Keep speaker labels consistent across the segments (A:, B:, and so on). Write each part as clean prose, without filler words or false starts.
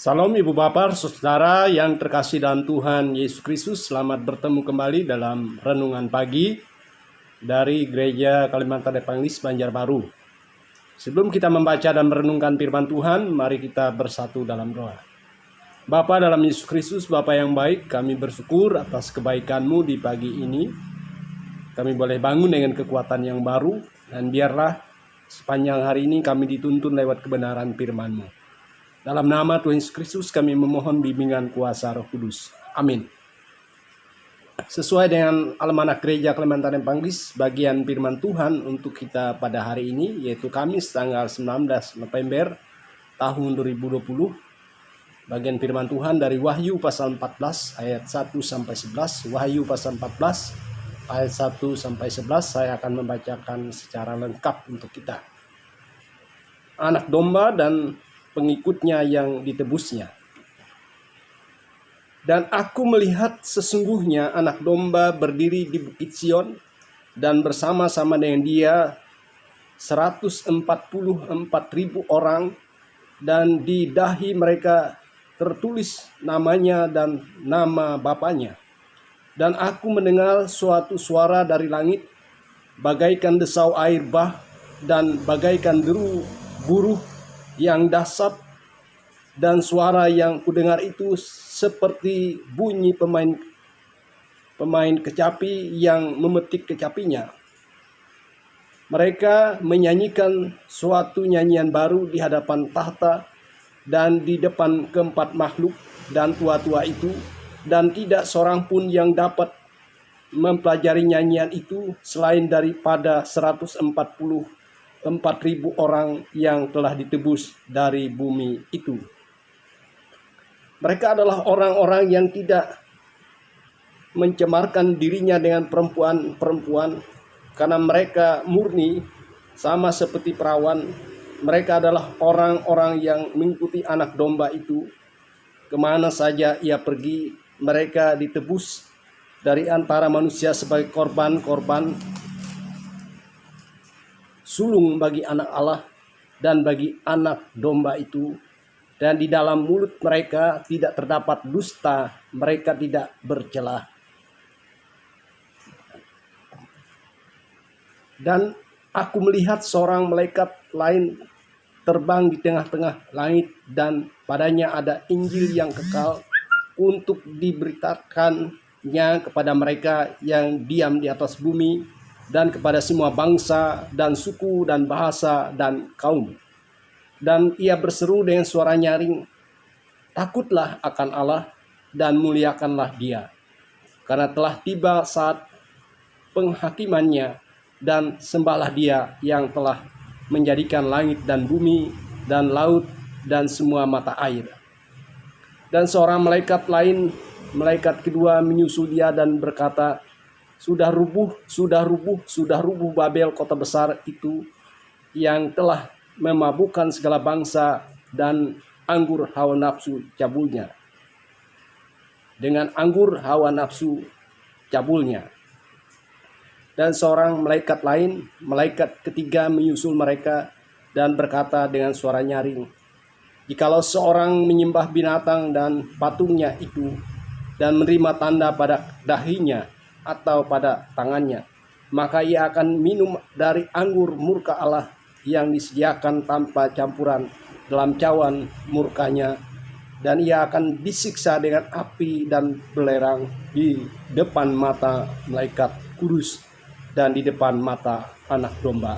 A: Salam Ibu Bapak, Saudara yang terkasih dalam Tuhan Yesus Kristus. Selamat bertemu kembali dalam renungan pagi dari Gereja Kalimantan Evangelis Banjarbaru. Sebelum kita membaca dan merenungkan firman Tuhan, mari kita bersatu dalam doa. Bapa dalam Yesus Kristus, Bapa yang baik, kami bersyukur atas kebaikan-Mu di pagi ini. Kami boleh bangun dengan kekuatan yang baru, dan biarlah sepanjang hari ini kami dituntun lewat kebenaran firman-Mu. Dalam nama Tuhan Yesus Kristus kami memohon bimbingan kuasa Roh Kudus. Amin. Sesuai dengan almanak Gereja Kalimantan Evangelis, bagian firman Tuhan untuk kita pada hari ini yaitu Kamis tanggal 19 November tahun 2020. Bagian firman Tuhan dari Wahyu pasal 14 ayat 1 sampai 11. Wahyu pasal 14 ayat 1 sampai 11 saya akan membacakan secara lengkap untuk kita. Anak domba dan pengikutnya yang ditebusnya. Dan aku melihat sesungguhnya anak domba berdiri di Bukit Sion, dan bersama-sama dengan dia 144.000 orang, dan di dahi mereka tertulis namanya dan nama Bapanya. Dan aku mendengar suatu suara dari langit, bagaikan desau air bah, dan bagaikan deru buruh yang dahsyat, dan suara yang kudengar itu seperti bunyi pemain kecapi yang memetik kecapinya. Mereka menyanyikan suatu nyanyian baru di hadapan tahta dan di depan keempat makhluk dan tua-tua itu, dan tidak seorang pun yang dapat mempelajari nyanyian itu selain daripada 144.000 orang yang telah ditebus dari bumi itu. Mereka adalah orang-orang yang tidak mencemarkan dirinya dengan perempuan-perempuan, karena mereka murni sama seperti perawan. Mereka adalah orang-orang yang mengikuti anak domba itu. Kemana saja ia pergi, mereka ditebus dari antara manusia sebagai korban-korban sulung bagi anak Allah dan bagi anak domba itu. Dan di dalam mulut mereka tidak terdapat dusta, mereka tidak bercela. Dan aku melihat seorang malaikat lain terbang di tengah-tengah langit, dan padanya ada Injil yang kekal untuk diberitakannya kepada mereka yang diam di atas bumi, dan kepada semua bangsa dan suku dan bahasa dan kaum. Dan ia berseru dengan suara nyaring, takutlah akan Allah dan muliakanlah Dia, karena telah tiba saat penghakimannya, dan sembahlah Dia yang telah menjadikan langit dan bumi dan laut dan semua mata air. Dan seorang malaikat lain, malaikat kedua, menyusul Dia dan berkata, sudah rubuh Babel, kota besar itu, yang telah memabukkan segala bangsa dan anggur hawa nafsu cabulnya. Dengan anggur hawa nafsu cabulnya. Dan seorang malaikat lain, malaikat ketiga, menyusul mereka dan berkata dengan suara nyaring, jikalau seorang menyembah binatang dan patungnya itu, dan menerima tanda pada dahinya atau pada tangannya, maka ia akan minum dari anggur murka Allah yang disediakan tanpa campuran dalam cawan murkanya, dan ia akan disiksa dengan api dan belerang di depan mata malaikat kudus dan di depan mata anak domba.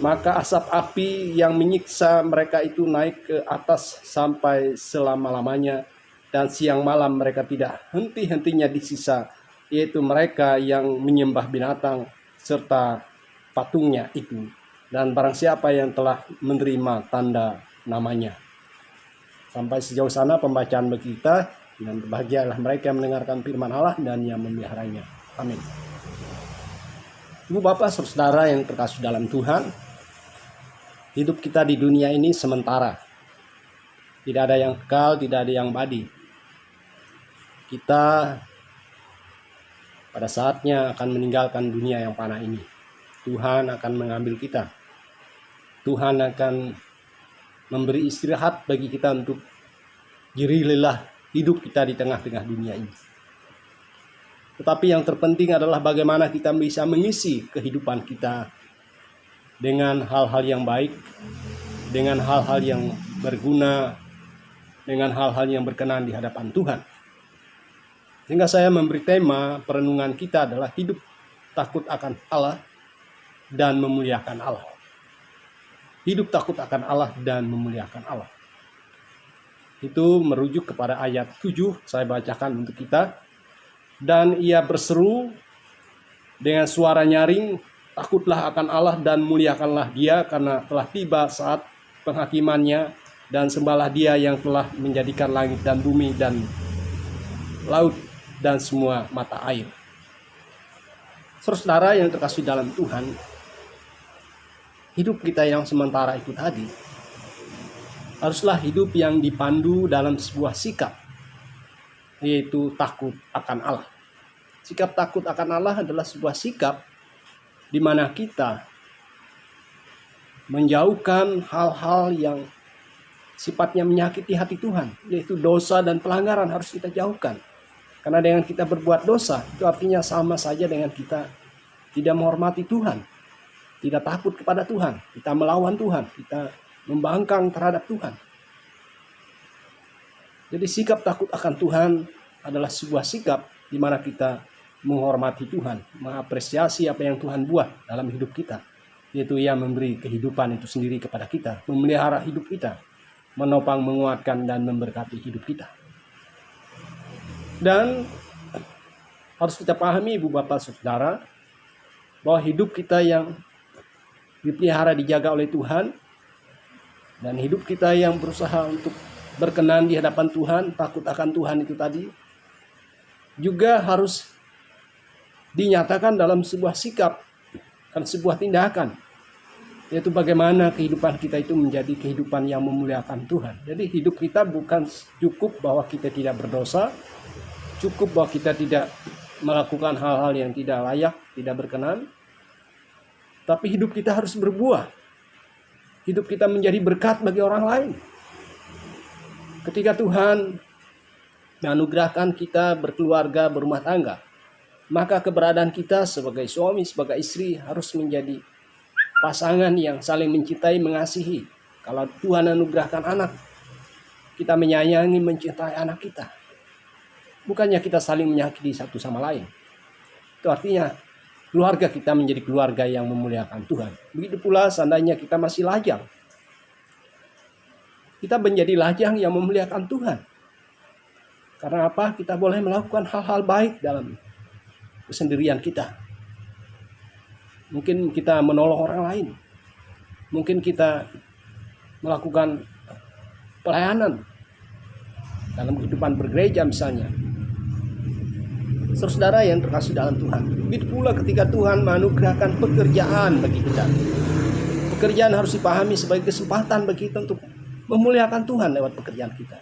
A: Maka asap api yang menyiksa mereka itu naik ke atas sampai selama-lamanya, dan siang malam mereka tidak henti-hentinya disisa, yaitu mereka yang menyembah binatang serta patungnya itu, dan barang siapa yang telah menerima tanda namanya. Sampai sejauh sana pembacaan bagi kita, dan berbahagialah mereka yang mendengarkan firman Allah dan yang memeliharanya. Amin. Ibu Bapak, Saudara yang terkasih dalam Tuhan, hidup kita di dunia ini sementara. Tidak ada yang kekal, tidak ada yang abadi. Kita pada saatnya akan meninggalkan dunia yang fana ini. Tuhan akan mengambil kita. Tuhan akan memberi istirahat bagi kita untuk jerilah hidup kita di tengah-tengah dunia ini. Tetapi yang terpenting adalah bagaimana kita bisa mengisi kehidupan kita dengan hal-hal yang baik, dengan hal-hal yang berguna, dengan hal-hal yang berkenan di hadapan Tuhan. Sehingga saya memberi tema perenungan kita adalah hidup takut akan Allah dan memuliakan Allah. Hidup takut akan Allah dan memuliakan Allah. Itu merujuk kepada ayat 7, saya bacakan untuk kita. Dan ia berseru dengan suara nyaring, takutlah akan Allah dan muliakanlah Dia, karena telah tiba saat penghakimannya, dan sembahlah Dia yang telah menjadikan langit dan bumi dan laut dan semua mata air. Saudara yang terkasih dalam Tuhan, hidup kita yang sementara itu tadi haruslah hidup yang dipandu dalam sebuah sikap, yaitu takut akan Allah. Sikap takut akan Allah adalah sebuah sikap di mana kita menjauhkan hal-hal yang sifatnya menyakiti hati Tuhan, yaitu dosa dan pelanggaran harus kita jauhkan. Karena dengan kita berbuat dosa, itu artinya sama saja dengan kita tidak menghormati Tuhan, tidak takut kepada Tuhan, kita melawan Tuhan, kita membangkang terhadap Tuhan. Jadi sikap takut akan Tuhan adalah sebuah sikap di mana kita menghormati Tuhan, mengapresiasi apa yang Tuhan buat dalam hidup kita, yaitu Ia memberi kehidupan itu sendiri kepada kita, memelihara hidup kita, menopang, menguatkan, dan memberkati hidup kita. Dan harus kita pahami, Ibu Bapak Saudara, bahwa hidup kita yang dipelihara, dijaga oleh Tuhan, dan hidup kita yang berusaha untuk berkenan di hadapan Tuhan, takut akan Tuhan itu tadi, juga harus dinyatakan dalam sebuah sikap dan sebuah tindakan, yaitu bagaimana kehidupan kita itu menjadi kehidupan yang memuliakan Tuhan. Jadi hidup kita bukan cukup bahwa kita tidak berdosa, cukup bahwa kita tidak melakukan hal-hal yang tidak layak, tidak berkenan, tapi hidup kita harus berbuah. Hidup kita menjadi berkat bagi orang lain. Ketika Tuhan menganugerahkan kita berkeluarga, berumah tangga, maka keberadaan kita sebagai suami, sebagai istri harus menjadi pasangan yang saling mencintai, mengasihi. Kalau Tuhan anugerahkan anak, kita menyayangi, mencintai anak kita. Bukannya kita saling menyakiti satu sama lain. Itu artinya keluarga kita menjadi keluarga yang memuliakan Tuhan. Begitu pula seandainya kita masih lajang, kita menjadi lajang yang memuliakan Tuhan. Karena apa? Kita boleh melakukan hal-hal baik dalam kesendirian kita. Mungkin kita menolong orang lain. Mungkin kita melakukan pelayanan dalam kehidupan bergereja misalnya. Saudara yang terkasih dalam Tuhan, begitu pula ketika Tuhan menganugerahkan pekerjaan bagi kita. Pekerjaan harus dipahami sebagai kesempatan bagi kita untuk memuliakan Tuhan lewat pekerjaan kita,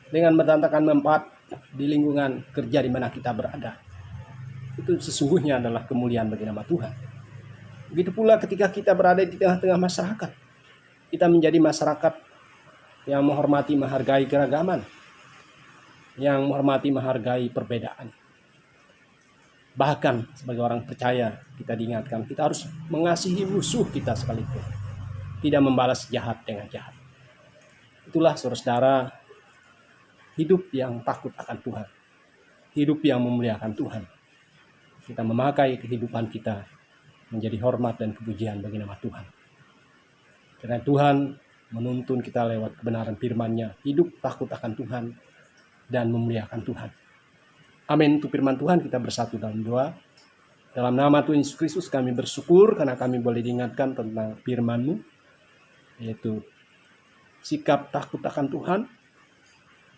A: dengan mendatangkan manfaat di lingkungan kerja di mana kita berada. Itu sesungguhnya adalah kemuliaan bagi nama Tuhan. Begitu pula ketika kita berada di tengah-tengah masyarakat, kita menjadi masyarakat yang menghormati, menghargai keragaman, yang menghormati, menghargai perbedaan. Bahkan sebagai orang percaya, kita diingatkan kita harus mengasihi musuh kita sekalipun, tidak membalas jahat dengan jahat. Itulah saudara, hidup yang takut akan Tuhan, hidup yang memuliakan Tuhan. Kita memakai kehidupan kita menjadi hormat dan kepujian bagi nama Tuhan. Karena Tuhan menuntun kita lewat kebenaran firman-Nya, hidup takut akan Tuhan dan memuliakan Tuhan. Amin. Untuk firman Tuhan kita bersatu dalam doa. Dalam nama Tuhan Yesus Kristus kami bersyukur karena kami boleh diingatkan tentang firman-Mu, yaitu sikap takut akan Tuhan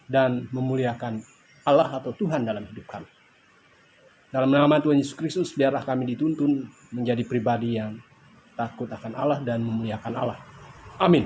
A: dan memuliakan Allah atau Tuhan dalam hidup kami. Dalam nama Tuhan Yesus Kristus biarlah kami dituntun menjadi pribadi yang takut akan Allah dan memuliakan Allah. Amin.